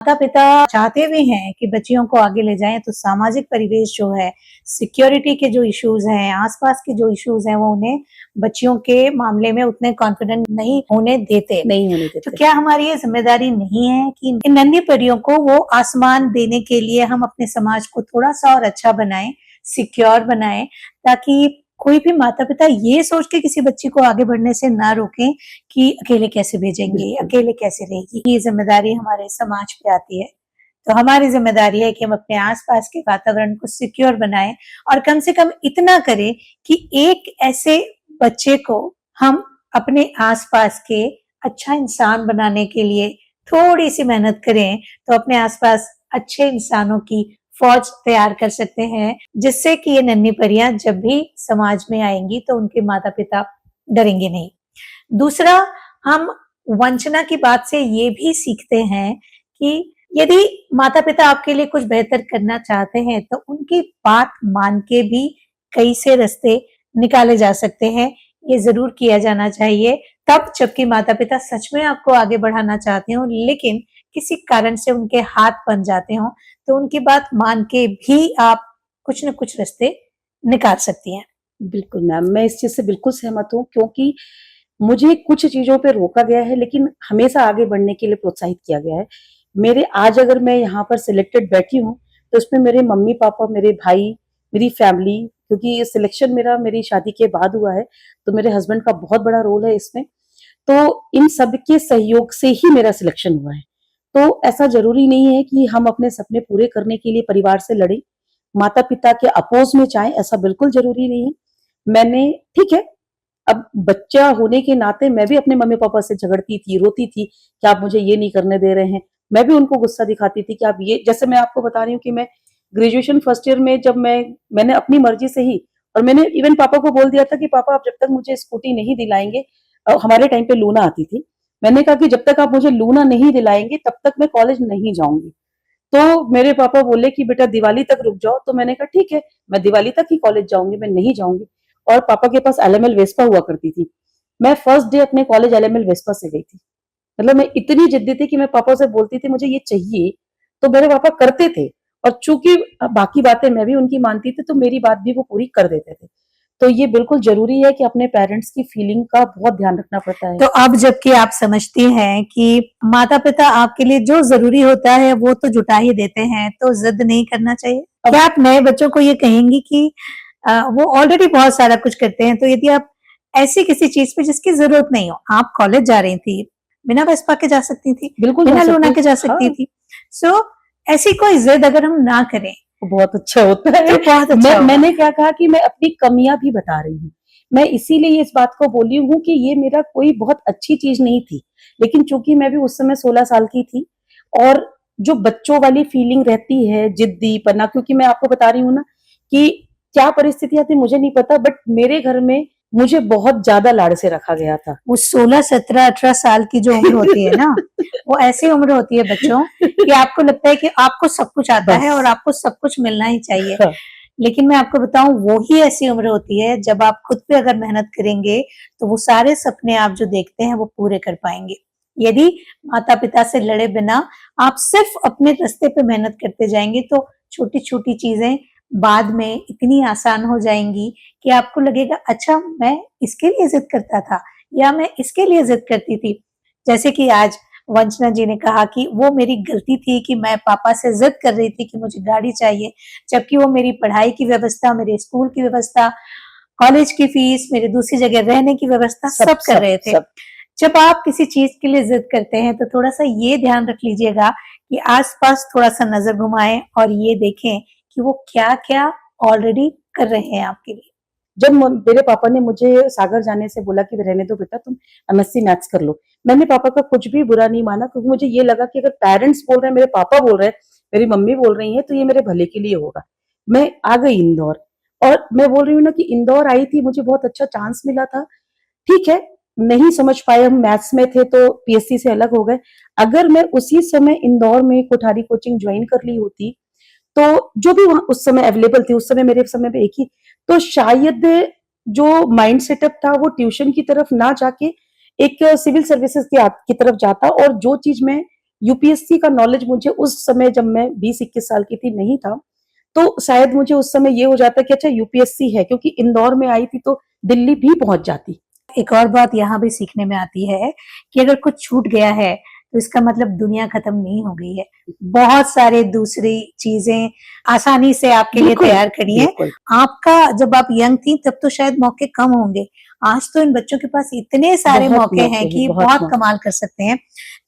माता पिता चाहते भी हैं कि बच्चियों को आगे ले जाएं, तो सामाजिक परिवेश जो है, सिक्योरिटी के जो इश्यूज हैं, आसपास के जो इश्यूज हैं, वो उन्हें बच्चियों के मामले में उतने कॉन्फिडेंट नहीं होने देते। तो क्या हमारी ये जिम्मेदारी नहीं है कि इन नन्ही परियों को वो आसमान देने के लिए हम अपने समाज को थोड़ा सा और अच्छा बनाएं, सिक्योर बनाएं, ताकि कोई भी माता पिता ये सोच के किसी बच्ची को आगे बढ़ने से ना रोकें कि अकेले कैसे भेजेंगे, अकेले कैसे रहेगी। ये जिम्मेदारी हमारे समाज पे आती है। तो हमारी जिम्मेदारी है कि हम अपने आसपास के वातावरण को सिक्योर बनाएं और कम से कम इतना करें कि एक ऐसे बच्चे को हम अपने आसपास के अच्छा इंसान बनाने के लिए थोड़ी सी मेहनत करें, तो अपने आसपास अच्छे इंसानों की फौज तैयार कर सकते हैं, जिससे कि ये नन्ही परियां जब भी समाज में आएंगी तो उनके माता पिता डरेंगे नहीं। दूसरा, हम वंचना की बात से ये भी सीखते हैं कि यदि माता पिता आपके लिए कुछ बेहतर करना चाहते हैं तो उनकी बात मान के भी कई से रास्ते निकाले जा सकते हैं। ये जरूर किया जाना चाहिए तब जबकि माता पिता सच में आपको आगे बढ़ाना चाहते हो, लेकिन किसी कारण से उनके हाथ बन जाते हो, तो उनकी बात मान के भी आप कुछ न कुछ रास्ते निकाल सकती हैं। बिल्कुल मैम, मैं इस चीज से बिल्कुल सहमत हूँ, क्योंकि मुझे कुछ चीजों पे रोका गया है लेकिन हमेशा आगे बढ़ने के लिए प्रोत्साहित किया गया है। मेरे आज अगर मैं यहाँ पर सिलेक्टेड बैठी हूँ तो उसमें मेरे मम्मी पापा, मेरे भाई, मेरी फैमिली, क्योंकि ये सिलेक्शन मेरी शादी के बाद हुआ है, तो मेरे हस्बैंड का बहुत बड़ा रोल है इसमें। तो इन सब के सहयोग से ही मेरा सिलेक्शन हुआ है। तो ऐसा जरूरी नहीं है कि हम अपने सपने पूरे करने के लिए परिवार से लड़े, माता पिता के अपोज में जाएं, ऐसा बिल्कुल जरूरी नहीं है। मैंने, ठीक है, अब बच्चा होने के नाते मैं भी अपने मम्मी पापा से झगड़ती थी, रोती थी कि आप मुझे ये नहीं करने दे रहे हैं। मैं भी उनको गुस्सा दिखाती थी कि आप ये, जैसे मैं आपको बता रही हूँ कि मैं ग्रेजुएशन फर्स्ट ईयर में जब मैंने अपनी मर्जी से ही, और मैंने इवन पापा को बोल दिया था कि पापा आप जब तक मुझे स्कूटी नहीं दिलाएंगे, हमारे टाइम पे लूना आती थी, मैंने कहा कि जब तक आप मुझे लूना नहीं दिलाएंगे तब तक मैं कॉलेज नहीं जाऊंगी। तो मेरे पापा बोले कि बेटा दिवाली तक रुक जाओ, तो मैंने कहा ठीक है, मैं दिवाली तक ही कॉलेज जाऊंगी, मैं नहीं जाऊंगी। और पापा के पास एलएमएल वेस्पा हुआ करती थी, मैं फर्स्ट डे अपने कॉलेज एलएमएल वेस्पा से गई थी। मतलब मैं इतनी जिद्दी थी कि मैं पापा से बोलती थी मुझे ये चाहिए, तो मेरे पापा करते थे। और चूंकि बाकी बातें मैं भी उनकी मानती थी तो मेरी बात भी वो पूरी कर देते थे। तो ये बिल्कुल जरूरी है कि अपने पेरेंट्स की फीलिंग का बहुत ध्यान रखना पड़ता है। तो अब जबकि आप समझती हैं कि माता पिता आपके लिए जो जरूरी होता है वो तो जुटा ही देते हैं, तो जिद नहीं करना चाहिए। क्या आप नए बच्चों को ये कहेंगी कि वो ऑलरेडी बहुत सारा कुछ करते हैं, तो यदि आप ऐसी किसी चीज पे जिसकी जरूरत नहीं हो, आप कॉलेज जा रही थी, बिना वेस्पा के जा सकती थी, बिल्कुल बिना जा लूना सकती के जा सकती हाँ। थी। सो ऐसी कोई जिद अगर हम ना करें बहुत अच्छा होता है। तो बहुत अच्छा होगा। मैंने क्या कहा कि मैं अपनी कमियां भी बता रही हूँ। मैं इसीलिए इस बात को बोली हूँ कि ये मेरा कोई बहुत अच्छी चीज नहीं थी, लेकिन चूंकि मैं भी उस समय 16 साल की थी, और जो बच्चों वाली फीलिंग रहती है, जिद्दी पना, क्योंकि मैं आपको बता रही हूँ ना कि क्या परिस्थितियां थी मुझे नहीं पता, बट मेरे घर में मुझे बहुत ज्यादा लाड़ से रखा गया था। वो 16, 17, 18 साल की जो उम्र होती है ना, वो ऐसी उम्र होती है बच्चों कि आपको लगता है कि आपको सब कुछ आता है और आपको सब कुछ मिलना ही चाहिए। हाँ। लेकिन मैं आपको बताऊं, वो ही ऐसी उम्र होती है जब आप खुद पे अगर मेहनत करेंगे तो वो सारे सपने आप जो देखते हैं वो पूरे कर पाएंगे। यदि माता पिता से लड़े बिना आप सिर्फ अपने रास्ते पे मेहनत करते जाएंगे तो छोटी छोटी चीजें बाद में इतनी आसान हो जाएंगी कि आपको लगेगा अच्छा मैं इसके लिए जिद करता था या मैं इसके लिए जिद करती थी। जैसे कि आज वंचना जी ने कहा कि वो मेरी गलती थी कि मैं पापा से जिद कर रही थी कि मुझे गाड़ी चाहिए, जबकि वो मेरी पढ़ाई की व्यवस्था, मेरे स्कूल की व्यवस्था, कॉलेज की फीस, मेरी दूसरी जगह रहने की व्यवस्था सब कर रहे थे। जब आप किसी चीज के लिए जिद करते हैं तो थोड़ा सा ये ध्यान रख लीजिएगा कि आसपास थोड़ा सा नजर घुमाएं और ये देखें कि वो क्या क्या ऑलरेडी कर रहे हैं आपके लिए। जब मेरे पापा ने मुझे सागर जाने से बोला कि रहने दो बेटा, तुम एमएससी मैथ्स कर लो, मैंने पापा का कुछ भी बुरा नहीं माना, क्योंकि मुझे ये लगा कि अगर पेरेंट्स बोल रहे हैं, मेरे पापा बोल रहे हैं, मेरी मम्मी बोल रही है, तो ये मेरे भले के लिए होगा। मैं आ गई इंदौर, और मैं बोल रही हूँ ना कि इंदौर आई थी, मुझे बहुत अच्छा चांस मिला था। ठीक है, नहीं समझ पाए, हम मैथ्स में थे तो पीएससी से अलग हो गए। अगर मैं उसी समय इंदौर में कोठारी कोचिंग ज्वाइन कर ली होती, तो जो भी वहां उस समय अवेलेबल थी, उस समय मेरे समय पे एक ही, तो शायद जो माइंड सेटअप था वो ट्यूशन की तरफ ना जाके एक सिविल सर्विसेज की तरफ जाता, और जो चीज मैं यूपीएससी का नॉलेज मुझे उस समय जब मैं 20-21 साल की थी नहीं था, तो शायद मुझे उस समय ये हो जाता कि अच्छा यूपीएससी है, क्योंकि इंदौर में आई थी तो दिल्ली भी पहुंच जाती। एक और बात यहाँ भी सीखने में आती है कि अगर कुछ छूट गया है तो इसका मतलब दुनिया खत्म नहीं हो गई है। बहुत सारे दूसरी चीजें आसानी से आपके लिए बिल्कुल, तैयार करी हैं। बिल्कुल। आपका जब आप यंग थी तब तो शायद मौके कम होंगे। आज तो इन बच्चों के पास इतने सारे बहुत मौके हैं मौके कि हैं, बहुत बहुत मौके। कमाल कर सकते हैं।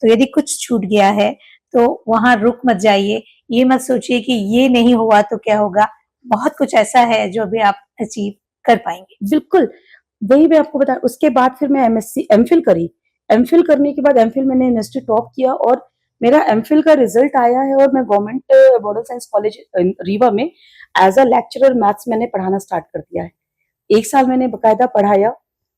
तो यदि कुछ छूट गया है तो वहां रुक मत जाइए। ये मत सोचिए कि ये नहीं हुआ तो क्या होगा। बहुत कुछ ऐसा है जो अभी आप अचीव कर पाएंगे। बिल्कुल, वही मैं आपको बता उसके बाद फिर मैं एमएससी एमफिल करी। एमफिल करने के बाद एमफिल मैंने यूनिवर्सिटी टॉप किया और मेरा एमफिल का रिजल्ट आया है और मैं government model science college Rewa में एज अ लेक्चरर मैथ्स मैंने पढ़ाना स्टार्ट कर दिया है। 1 साल मैंने बकायदा पढ़ाया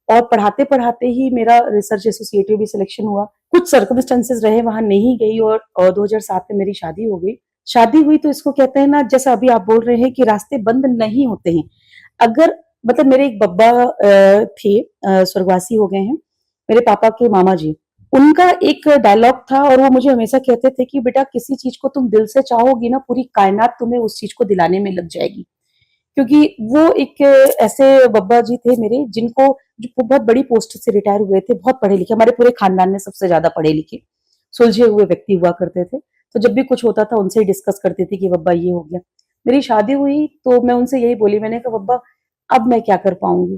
और पढ़ाते-पढ़ाते ही मेरा रिसर्च एसोसिएट भी सिलेक्शन हुआ। कुछ सर्कमस्टेंसेस रहे, वहाँ नहीं गई और 2007 में मेरी शादी हो गई। शादी हुई तो इसको कहते हैं ना, जैसा अभी आप बोल रहे हैं कि रास्ते बंद नहीं होते हैं। अगर मतलब मेरे एक बब्बा थे, स्वर्गवासी हो गए हैं, मेरे पापा के मामा जी। उनका एक डायलॉग था और वो मुझे हमेशा कहते थे कि बेटा किसी चीज़ को तुम दिल से चाहोगी ना, पूरी कायनात तुम्हें उस चीज़ को दिलाने में लग जाएगी। क्योंकि वो एक ऐसे बब्बा जी थे मेरे जिनको जो बहुत बड़ी पोस्ट से रिटायर हुए थे, बहुत पढ़े-लिखे, हमारे पूरे खानदान में सबसे ज़्यादा पढ़े-लिखे, सुलझे हुए व्यक्ति हुआ करते थे। तो जब भी कुछ होता था उनसे ही डिस्कस करती थी कि बब्बा ये हो गया। मेरी शादी हुई तो मैं उनसे यही बोली, मैंने कहा बब्बा अब मैं क्या कर पाऊँगी?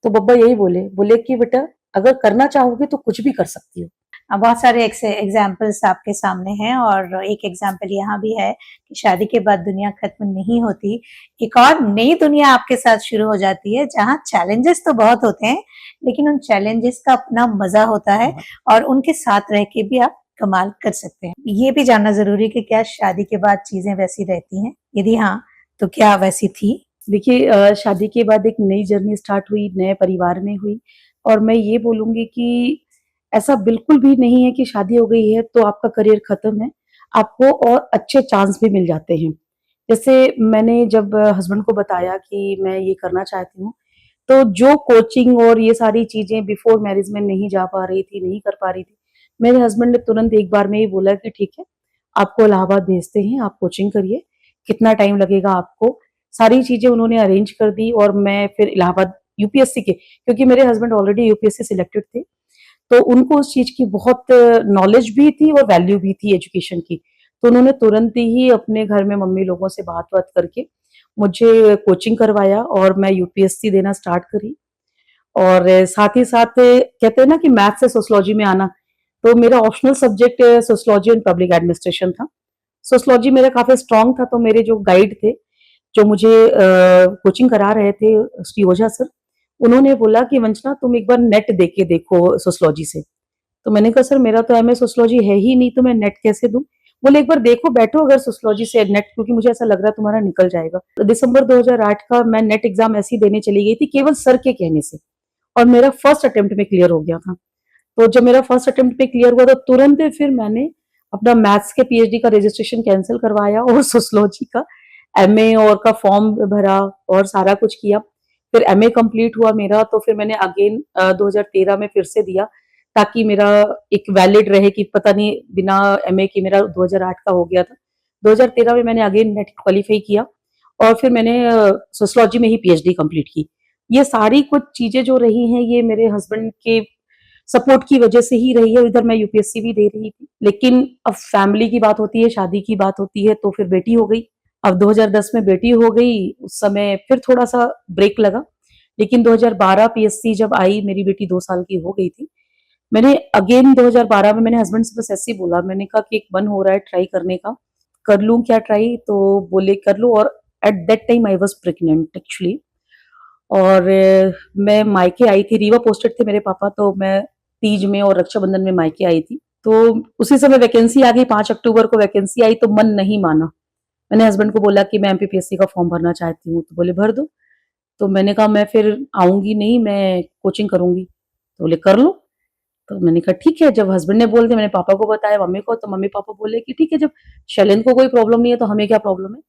तो बब्बा यही बोले कि बेटा अगर करना चाहोगे तो कुछ भी कर सकती हो। बहुत सारे एग्जाम्पल्स आपके सामने हैं और एक एग्जाम्पल यहाँ भी है कि शादी के बाद दुनिया खत्म नहीं होती। एक और नई दुनिया आपके साथ शुरू हो जाती है जहाँ चैलेंजेस तो बहुत होते हैं लेकिन उन चैलेंजेस का अपना मजा होता है और उनके साथ रह के भी आप कमाल कर सकते हैं। ये भी जानना जरूरी है कि क्या शादी के बाद चीजें वैसी रहती हैं, यदि हाँ तो क्या वैसी थी? देखिए शादी के बाद एक नई जर्नी स्टार्ट हुई, नए परिवार में हुई और मैं ये बोलूँगी कि ऐसा बिल्कुल भी नहीं है कि शादी हो गई है तो आपका करियर खत्म है, आपको और अच्छे चांस भी मिल जाते हैं। जैसे मैंने जब हस्बैंड को बताया कि मैं ये करना चाहती हूँ, तो जो कोचिंग और ये सारी चीज़ें बिफ़ोर मैरिज में नहीं जा पा रही थी, नहीं कर पा रही थी, मेरे हस्बैंड ने तुरंत एक बार में ही बोला कि ठीक है, आपको इलाहाबाद भेजते हैं, आप कोचिंग करिए, कितना टाइम लगेगा आपको? सारी चीज़ें उन्होंने अरेंज कर दी और मैं फिर इलाहाबाद यूपीएससी के, क्योंकि मेरे हस्बैंड ऑलरेडी यूपीएससी सिलेक्टेड थे, तो उनको उस चीज़ की बहुत नॉलेज भी थी और वैल्यू भी थी एजुकेशन की। तो उन्होंने तुरंत ही अपने घर में मम्मी लोगों से बात-वात करके मुझे कोचिंग करवाया और मैं यूपीएससी देना स्टार्ट करी। और साथ ही साथ कहते हैं ना कि मैथ्स से सोशियोलॉजी में आना, तो मेरा optional subject sociology and public administration था। सोशियोलॉजी मेरा काफ़ी स्ट्रॉन्ग था, तो मेरे जो गाइड थे, जो मुझे कोचिंग करा रहे थे श्री ओझा सर, उन्होंने बोला कि वंचना तुम एक बार नेट दे के देखो सोशियोलॉजी से। तो मैंने कहा सर मेरा तो एमए सोशियोलॉजी है ही नहीं, तो मैं नेट कैसे दूँ? बोले एक बार देखो बैठो अगर सोशियोलॉजी से नेट, क्योंकि मुझे ऐसा लग रहा है तुम्हारा निकल जाएगा। तो दिसंबर 2008 का मैं नेट एग्ज़ाम ऐसे ही देने चली गई थी केवल सर के कहने से और मेरा फर्स्ट अटेम्प्ट में क्लियर हो गया था। तो जब मेरा फर्स्ट अटेम्प्ट में क्लियर हुआ तो तुरंत फिर मैंने अपना मैथ्स के पीएचडी का रजिस्ट्रेशन कैंसल करवाया और सोशियोलॉजी का एमए और का फॉर्म भरा और सारा कुछ किया। फिर एमए कंप्लीट हुआ मेरा, तो फिर मैंने अगेन 2013 में फिर से दिया ताकि मेरा एक वैलिड रहे कि पता नहीं बिना एमए के मेरा 2008 का हो गया था। 2013 में मैंने अगेन नेट क्वालीफाई किया और फिर मैंने सोशियोलॉजी में ही पीएचडी कंप्लीट की। ये सारी कुछ चीज़ें जो रही हैं ये मेरे हस्बैंड के सपोर्ट की वजह से ही रही है। इधर मैं यूपीएससी भी दे रही थी, लेकिन अब फैमिली की बात होती है, शादी की बात होती है, तो फिर बेटी हो गई। अब 2010 में बेटी हो गई, उस समय फिर थोड़ा-सा ब्रेक लगा, लेकिन 2012 पीएससी जब आई, मेरी बेटी 2 साल की हो गई थी। मैंने अगेन 2012 में मैंने हस्बैंड से बस ऐसे ही बोला, मैंने कहा कि एक मन हो रहा है ट्राई करने का, कर लूँ क्या ट्राई? तो बोले कर लो और at that time I was pregnant actually. और मैं मायके आई थी, रीवा पोस्टेड थे मेरे पापा, तो मैं तीज में और रक्षाबंधन में मायके आई थी। तो उसी समय वैकेंसी आ गई, 5 अक्टूबर को वैकेंसी आई तो मन नहीं माना। मैंने हस्बैंड को बोला कि मैं एमपीपीएससी का फॉर्म भरना चाहती हूँ, तो बोले भर दो। तो मैंने कहा मैं फिर आऊँगी नहीं, मैं कोचिंग करूँगी। तो बोले कर लो। तो मैंने कहा ठीक है, जब हस्बैंड ने बोल दिया, मैंने पापा को बताया, मम्मी को, तो मम्मी-पापा बोले कि ठीक है, जब शैलेंद्र को कोई प्रॉब्लम नहीं है तो हमें क्या प्रॉब्लम है?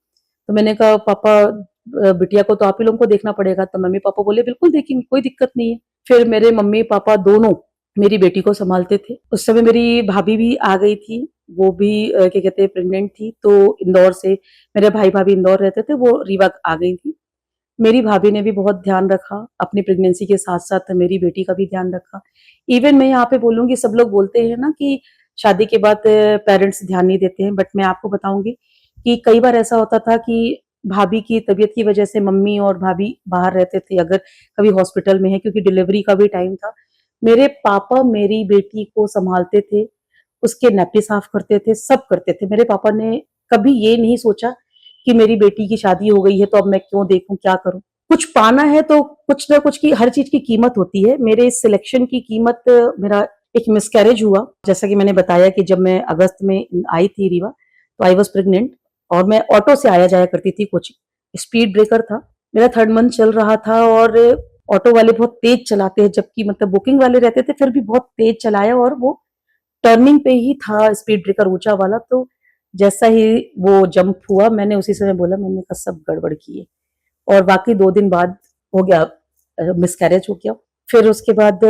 तो मैंने कहा पापा बिटिया को तो आप ही लोगों को देखना पड़ेगा। तो मम्मी-पापा बोले बिल्कुल देखेंगे, कोई दिक्कत नहीं है। फिर मेरे मम्मी-पापा दोनों मेरी बेटी को संभालते थे। उस समय मेरी भाभी भी आ गई थी, वो भी क्या कहते हैं प्रेग्नेंट थी, तो इंदौर से मेरे भाई भाभी इंदौर रहते थे, वो रीवा आ गई थी। मेरी भाभी ने भी बहुत ध्यान रखा, अपनी प्रेगनेंसी के साथ-साथ मेरी बेटी का भी ध्यान रखा। इवन मैं यहाँ पे बोलूँगी, सब लोग बोलते हैं ना कि शादी के बाद पेरेंट्स ध्यान नहीं देते हैं, बट मैं आपको बताऊँगी कि कई बार ऐसा होता था कि भाभी की तबीयत की वजह से मम्मी और भाभी बाहर रहते थे, अगर कभी हॉस्पिटल में है, क्योंकि डिलीवरी का भी टाइम था। मेरे पापा मेरी बेटी को सँभालते थे, उसके नैपी साफ करते थे, सब करते थे। मेरे पापा ने कभी ये नहीं सोचा कि मेरी बेटी की शादी हो गई है तो अब मैं क्यों देखूं, क्या करूं। कुछ पाना है तो कुछ ना कुछ की, हर चीज की कीमत होती है। मेरे इस सिलेक्शन की कीमत, मेरा एक मिसकैरेज हुआ, जैसा कि मैंने बताया कि जब मैं अगस्त में आई थी रीवा, तो आई वॉज प्रेग्नेंट और मैं ऑटो से आया जाया करती थी कोचिंग। स्पीड ब्रेकर था, मेरा 3rd मंथ चल रहा था और ऑटो वाले बहुत तेज चलाते हैं, जबकि मतलब बुकिंग वाले रहते थे, फिर भी बहुत तेज चलाया और वो टर्निंग पे ही था स्पीड ब्रेकर ऊंचा वाला। तो जैसा ही वो जंप हुआ, मैंने उसी समय बोला, मैंने कहा सब गड़बड़ की है। और वाकई 2 दिन बाद हो गया, मिसकैरेज हो गया। फिर उसके बाद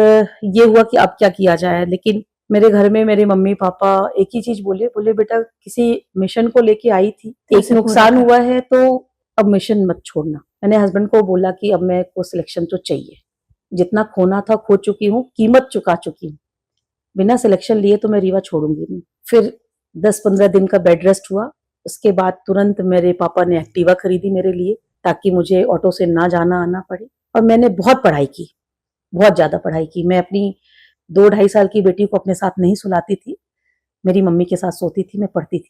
ये हुआ कि अब क्या किया जाए, लेकिन मेरे घर में मेरे मम्मी पापा एक ही चीज बोले, बोले बेटा किसी मिशन को लेके आई थी, एक उसे पूरा नुकसान कर। हुआ है तो अब मिशन मत छोड़ना। मैंने हस्बैंड को बोला कि अब मैं को सिलेक्शन तो चाहिए, जितना खोना था खो चुकी हूँ, कीमत चुका चुकी हूँ, बिना सिलेक्शन लिए तो मैं रीवा छोड़ूंगी नहीं। फिर 10-15 दिन का बेड रेस्ट हुआ। उसके बाद तुरंत मेरे पापा ने एक्टिवा खरीदी मेरे लिए, ताकि मुझे ऑटो से ना जाना आना पड़े। और मैंने बहुत पढ़ाई की, बहुत ज्यादा पढ़ाई की। मैं अपनी 2-2.5 साल की बेटी को अपने साथ नहीं सुलाती थी, मेरी मम्मी के साथ सोती थी, मैं पढ़ती थी।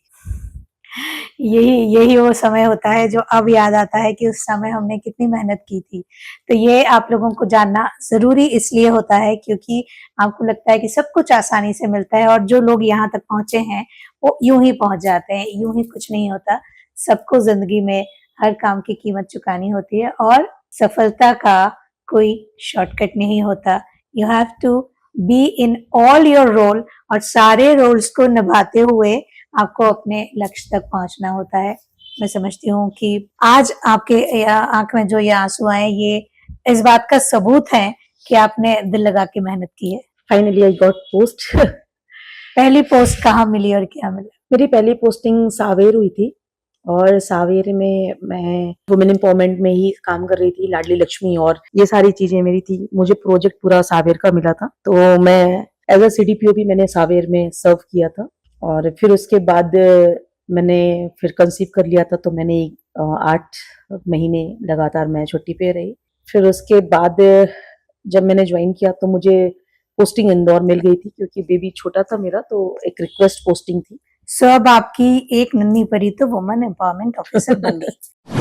यही यही वो समय होता है जो अब याद आता है कि उस समय हमने कितनी मेहनत की थी। तो ये आप लोगों को जानना जरूरी इसलिए होता है क्योंकि आपको लगता है कि सब कुछ आसानी से मिलता है और जो लोग यहाँ तक पहुंचे हैं वो यूं ही पहुंच जाते हैं, यूं ही कुछ नहीं होता। सबको जिंदगी में हर काम की कीमत चुकानी होती है और सफलता का कोई शॉर्टकट नहीं होता। You have to be in all your role और सारे रोल्स को निभाते हुए आपको अपने लक्ष्य तक पहुंचना होता है। मैं समझती हूँ कि आज आपके आंख में जो ये आंसू आए, ये इस बात का सबूत है कि आपने दिल लगा के मेहनत की है। Finally I got post. पहली पोस्ट कहाँ मिली और क्या मिला? मेरी पहली पोस्टिंग सावेर हुई थी और सावेर में मैं वुमेन एम्पावरमेंट में ही काम कर रही थी, लाडली लक्ष्मी और ये सारी चीजें मेरी थी। मुझे प्रोजेक्ट पूरा सावेर का मिला था, तो मैं एज अ CDPO भी मैंने सावेर में सर्व किया था। और फिर उसके बाद मैंने फिर कंसीव कर लिया था, तो मैंने 8 महीने लगातार मैं छुट्टी पे रही। फिर उसके बाद जब मैंने ज्वाइन किया तो मुझे पोस्टिंग इंदौर मिल गई थी, क्योंकि बेबी छोटा था मेरा, तो एक रिक्वेस्ट पोस्टिंग थी। सो अब आपकी एक नन्ही परी तो वुमेन एम्पावरमेंट ऑफिसर बन गई।